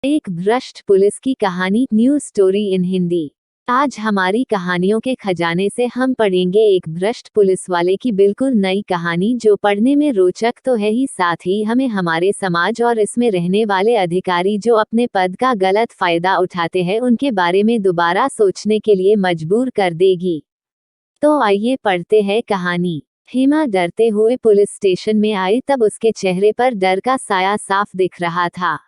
एक भ्रष्ट पुलिस की कहानी, न्यू स्टोरी इन हिंदी। आज हमारी कहानियों के खजाने से हम पढ़ेंगे एक भ्रष्ट पुलिस वाले की बिल्कुल नई कहानी, जो पढ़ने में रोचक तो है ही, साथ ही हमें हमारे समाज और इसमें रहने वाले अधिकारी जो अपने पद का गलत फायदा उठाते हैं उनके बारे में दोबारा सोचने के लिए मजबूर कर देगी। तो आइए पढ़ते हैं कहानी। हेमा डरते हुए पुलिस स्टेशन में आई, तब उसके चेहरे पर डर का साया साफ दिख रहा था।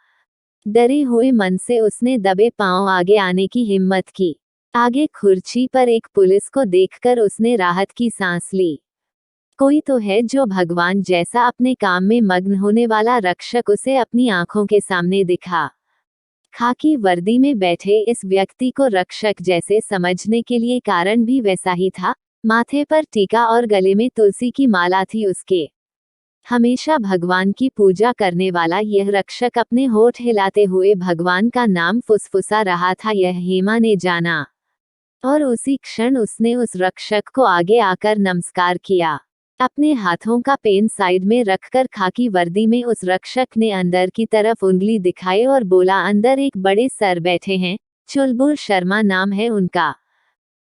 डरे हुए मन से उसने दबे पांव आगे आने की हिम्मत की। आगे खुर्ची पर एक पुलिस को देखकर उसने राहत की सांस ली। कोई तो है जो भगवान जैसा अपने काम में मग्न होने वाला रक्षक उसे अपनी आंखों के सामने दिखा। खाकी वर्दी में बैठे इस व्यक्ति को रक्षक जैसे समझने के लिए कारण भी वैसा ही था। माथे पर टीका और गले में तुलसी की माला थी उसके। हमेशा भगवान की पूजा करने वाला यह रक्षक अपने होठ हिलाते हुए भगवान का नाम फुसफुसा रहा था, यह हेमा ने जाना। और उसी क्षण उसने उस रक्षक को आगे आकर नमस्कार किया। अपने हाथों का पेन साइड में रखकर खाकी वर्दी में उस रक्षक ने अंदर की तरफ उंगली दिखाई और बोला, अंदर एक बड़े सर बैठे हैं, चुलबुल शर्मा नाम है उनका।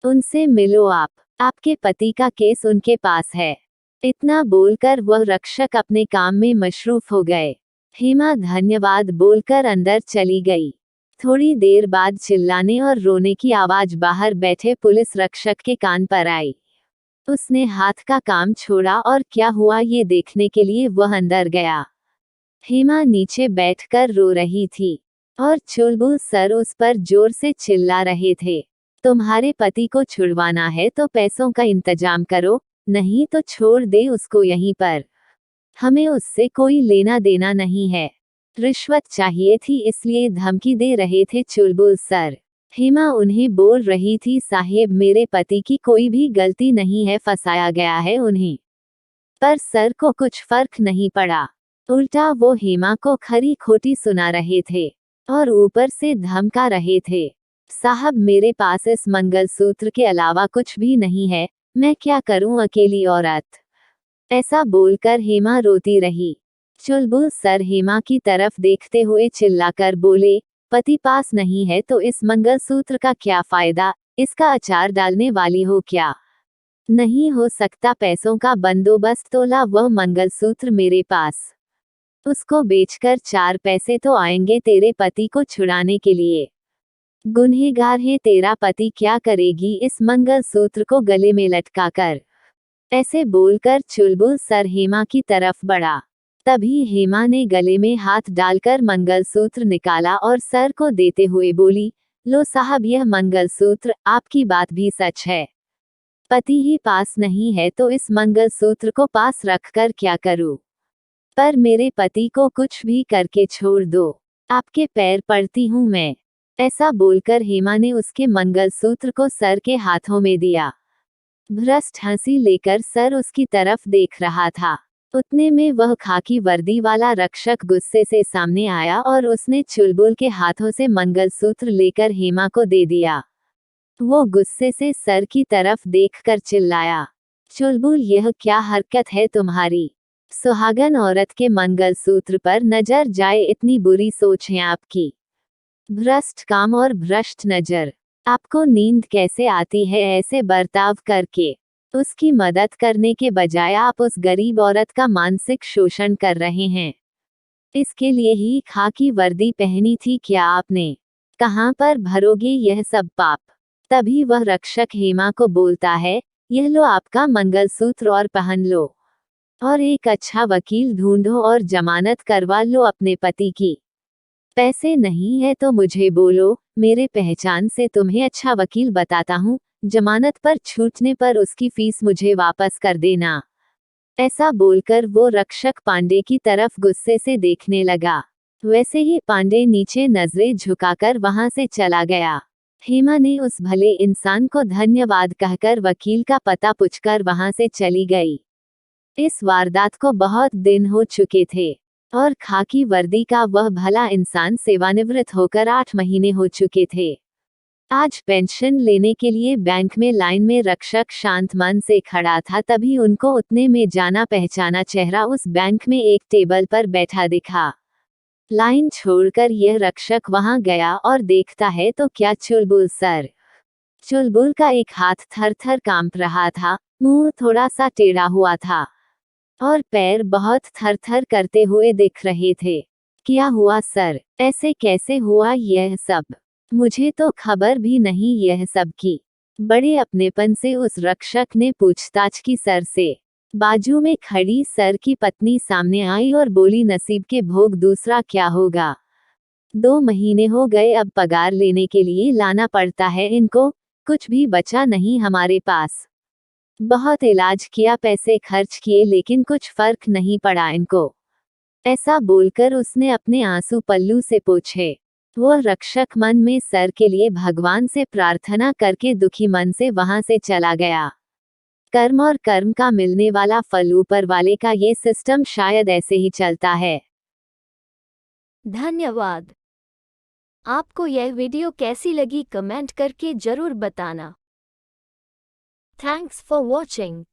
उनसे मिलो आपके पति का केस उनके पास है। इतना बोलकर वह रक्षक अपने काम में मशरूफ हो गए। हेमा धन्यवाद बोलकर अंदर चली गई। थोड़ी देर बाद चिल्लाने और रोने की आवाज बाहर बैठे पुलिस रक्षक के कान पर आई। उसने हाथ का काम छोड़ा और क्या हुआ ये देखने के लिए वह अंदर गया। हेमा नीचे बैठकर रो रही थी और चुलबुल सर उस पर जोर से चिल्ला रहे थे, तुम्हारे पति को छुड़वाना है तो पैसों का इंतजाम करो, नहीं तो छोड़ दे उसको यहीं पर। हमें उससे कोई लेना देना नहीं है। रिश्वत चाहिए थी इसलिए धमकी दे रहे थे चुलबुल सर। हेमा उन्हें बोल रही थी, साहेब मेरे पति की कोई भी गलती नहीं है, फंसाया गया है उन्हें। पर सर को कुछ फर्क नहीं पड़ा। उल्टा वो हेमा को खरी खोटी सुना रहे थे और ऊपर से धमका रहे थे। साहब मेरे पास इस मंगलसूत्र के अलावा कुछ भी नहीं है, मैं क्या करूं अकेली औरत। ऐसा बोलकर हेमा रोती रही। चुलबुल सर हेमा की तरफ देखते हुए चिल्लाकर बोले, पति पास नहीं है तो इस मंगलसूत्र का क्या फायदा, इसका अचार डालने वाली हो क्या। नहीं हो सकता पैसों का बंदोबस्त, तोला वह मंगलसूत्र मेरे पास। उसको बेचकर 4 पैसे तो आएंगे तेरे पति को छुड़ाने के लिए। गुनहगार है तेरा पति, क्या करेगी इस मंगलसूत्र को गले में लटकाकर। ऐसे बोलकर चुलबुल सर हेमा की तरफ बढ़ा। तभी हेमा ने गले में हाथ डालकर मंगलसूत्र निकाला और सर को देते हुए बोली, लो साहब यह मंगलसूत्र, आपकी बात भी सच है। पति ही पास नहीं है तो इस मंगलसूत्र को पास रखकर क्या करूं। पर मेरे पति को कुछ भी करके छोड़ दो, आपके पैर पड़ती हूं मैं। ऐसा बोलकर हेमा ने उसके मंगलसूत्र को सर के हाथों में दिया। भ्रष्ट हंसी लेकर सर उसकी तरफ देख रहा था। उतने में वह खाकी वर्दी वाला रक्षक गुस्से से सामने आया और उसने चुलबुल के हाथों से मंगलसूत्र लेकर हेमा को दे दिया। वो गुस्से से सर की तरफ देखकर चिल्लाया, चुलबुल यह क्या हरकत है तुम्हारी। सुहागन औरत के मंगलसूत्र पर नजर जाए, इतनी बुरी सोच है आपकी। भ्रष्ट काम और भ्रष्ट नजर। आपको नींद कैसे आती है ऐसे बर्ताव करके। उसकी मदद करने के बजाय आप उस गरीब औरत का मानसिक शोषण कर रहे हैं। इसके लिए ही खाकी वर्दी पहनी थी क्या आपने। कहां पर भरोगे यह सब पाप। तभी वह रक्षक हेमा को बोलता है, यह लो आपका मंगलसूत्र और पहन लो, और एक अच्छा वकील ढूंढो और जमानत करवा लो अपने पति की। पैसे नहीं है तो मुझे बोलो, मेरे पहचान से तुम्हें अच्छा वकील बताता हूँ, जमानत पर छूटने पर उसकी फीस मुझे वापस कर देना। ऐसा बोलकर वो रक्षक पांडे की तरफ गुस्से से देखने लगा। वैसे ही पांडे नीचे नजरें झुकाकर वहां से चला गया। हेमा ने उस भले इंसान को धन्यवाद कहकर वकील का पता पूछकर वहां से चली गई। इस वारदात को बहुत दिन हो चुके थे और खाकी वर्दी का वह भला इंसान सेवानिवृत्त होकर 8 महीने हो चुके थे। आज पेंशन लेने के लिए बैंक में लाइन में रक्षक शांत मन से खड़ा था, तभी उनको उतने में जाना पहचाना चेहरा उस बैंक में एक टेबल पर बैठा दिखा। लाइन छोड़कर यह रक्षक वहां गया और देखता है तो क्या चुलबुल सर। चुलबुल का एक हाथ थर थर कांप रहा था, मुंह थोड़ा सा टेढ़ा हुआ था और पैर बहुत थर थर करते हुए दिख रहे थे। क्या हुआ सर, ऐसे कैसे हुआ यह सब? मुझे तो खबर भी नहीं यह सब की। बड़े अपनेपन से उस रक्षक ने पूछताछ की सर से। बाजू में खड़ी सर की पत्नी सामने आई और बोली, नसीब के भोग, दूसरा क्या होगा। 2 महीने हो गए, अब पगार लेने के लिए लाना पड़ता है इनको, कुछ भी बचा नहीं हमारे पास। बहुत इलाज किया, पैसे खर्च किए, लेकिन कुछ फर्क नहीं पड़ा इनको। ऐसा बोलकर उसने अपने आंसू पल्लू से पोंछे। वह रक्षक मन में सर के लिए भगवान से प्रार्थना करके दुखी मन से वहां से चला गया। कर्म और कर्म का मिलने वाला फल, ऊपर वाले का ये सिस्टम शायद ऐसे ही चलता है। धन्यवाद। आपको यह वीडियो कैसी लगी कमेंट करके जरूर बताना। Thanks for watching.